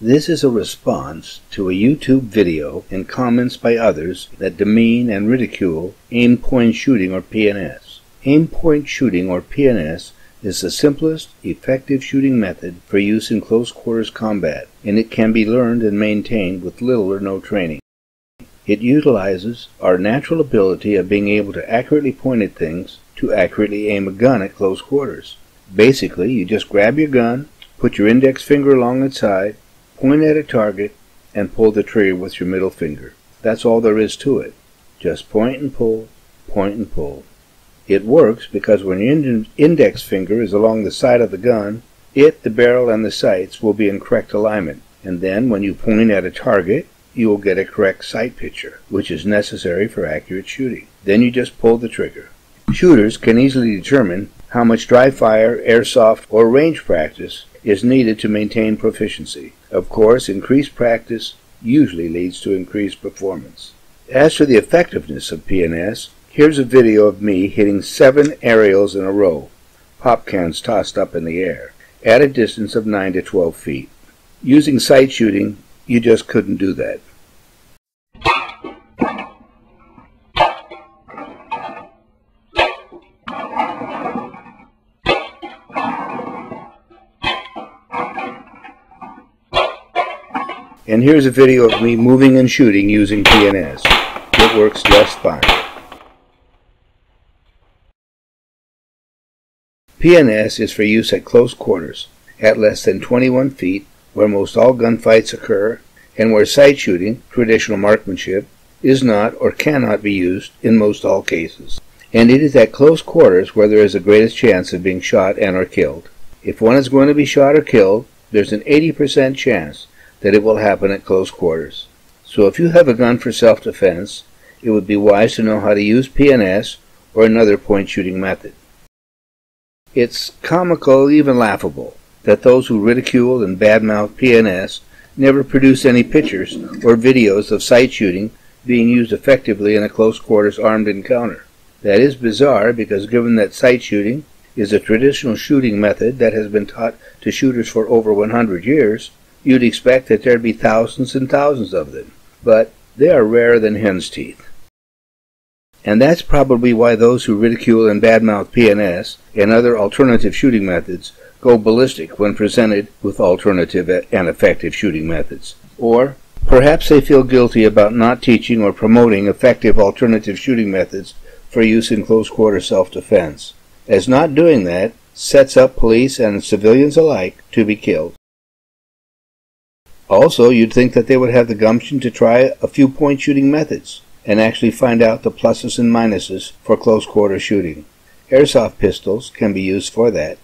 This is a response to a YouTube video and comments by others that demean and ridicule aim-point shooting or PNS. Aim-point shooting or PNS is the simplest, effective shooting method for use in close-quarters combat, and it can be learned and maintained with little or no training. It utilizes our natural ability of being able to accurately point at things to accurately aim a gun at close quarters. Basically, you just grab your gun, put your index finger along its side, point at a target, and pull the trigger with your middle finger. That's all there is to it. Just point and pull, point and pull. It works because when your index finger is along the side of the gun, the barrel, and the sights will be in correct alignment. And then when you point at a target, you will get a correct sight picture, which is necessary for accurate shooting. Then you just pull the trigger. Shooters can easily determine how much dry fire, airsoft, or range practice is needed to maintain proficiency. Of course, increased practice usually leads to increased performance. As for the effectiveness of PNS, here's a video of me hitting 7 aerials in a row, pop cans tossed up in the air, at a distance of 9 to 12 feet. Using sight shooting, you just couldn't do that. And here's a video of me moving and shooting using PNS. It works just fine. PNS is for use at close quarters, at less than 21 feet, where most all gunfights occur, and where sight shooting, traditional marksmanship, is not or cannot be used in most all cases. And it is at close quarters where there is the greatest chance of being shot and or killed. If one is going to be shot or killed, there's an 80% chance that it will happen at close quarters. So if you have a gun for self-defense, it would be wise to know how to use PNS or another point shooting method. It's comical, even laughable, that those who ridicule and badmouth PNS never produce any pictures or videos of sight shooting being used effectively in a close quarters armed encounter. That is bizarre because given that sight shooting is a traditional shooting method that has been taught to shooters for over 100 years, you'd expect that there'd be thousands and thousands of them, but they are rarer than hen's teeth. And that's probably why those who ridicule and badmouth PNS and other alternative shooting methods go ballistic when presented with alternative and effective shooting methods. Or perhaps they feel guilty about not teaching or promoting effective alternative shooting methods for use in close quarter self-defense, as not doing that sets up police and civilians alike to be killed. Also, you'd think that they would have the gumption to try a few point shooting methods and actually find out the pluses and minuses for close quarter shooting. Airsoft pistols can be used for that.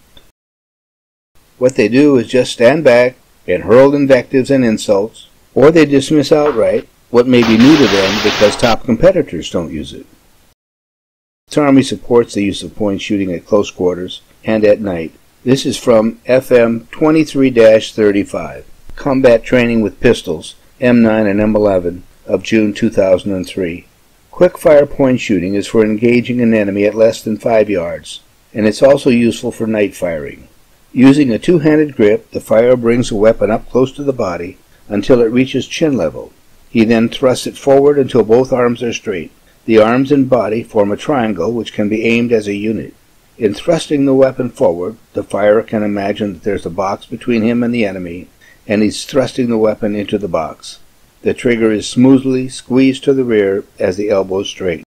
What they do is just stand back and hurl invectives and insults, or they dismiss outright what may be new to them because top competitors don't use it. The Army supports the use of point shooting at close quarters and at night. This is from FM 23-35. Combat Training with Pistols, M9 and M11, of June 2003. Quick-fire point shooting is for engaging an enemy at less than 5 yards, and it's also useful for night firing. Using a two-handed grip, the firer brings the weapon up close to the body until it reaches chin level. He then thrusts it forward until both arms are straight. The arms and body form a triangle which can be aimed as a unit. In thrusting the weapon forward, the firer can imagine that there's a box between him and the enemy, and he's thrusting the weapon into the box. The trigger is smoothly squeezed to the rear as the elbows straighten.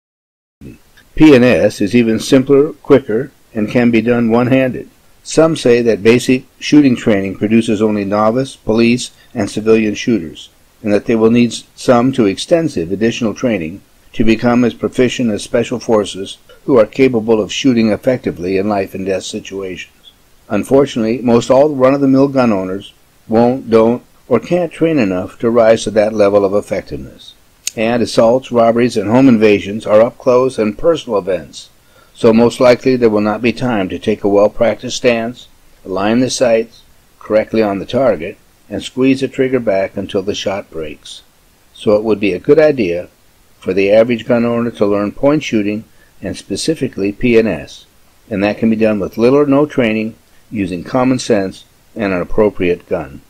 PNS is even simpler, quicker, and can be done one-handed. Some say that basic shooting training produces only novice, police, and civilian shooters, and that they will need some to extensive additional training to become as proficient as special forces who are capable of shooting effectively in life and death situations. Unfortunately, most all run-of-the-mill gun owners won't, don't, or can't train enough to rise to that level of effectiveness. And assaults, robberies, and home invasions are up-close and personal events, so most likely there will not be time to take a well-practiced stance, align the sights correctly on the target, and squeeze the trigger back until the shot breaks. So it would be a good idea for the average gun owner to learn point shooting and specifically PNS, and that can be done with little or no training using common sense and an appropriate gun.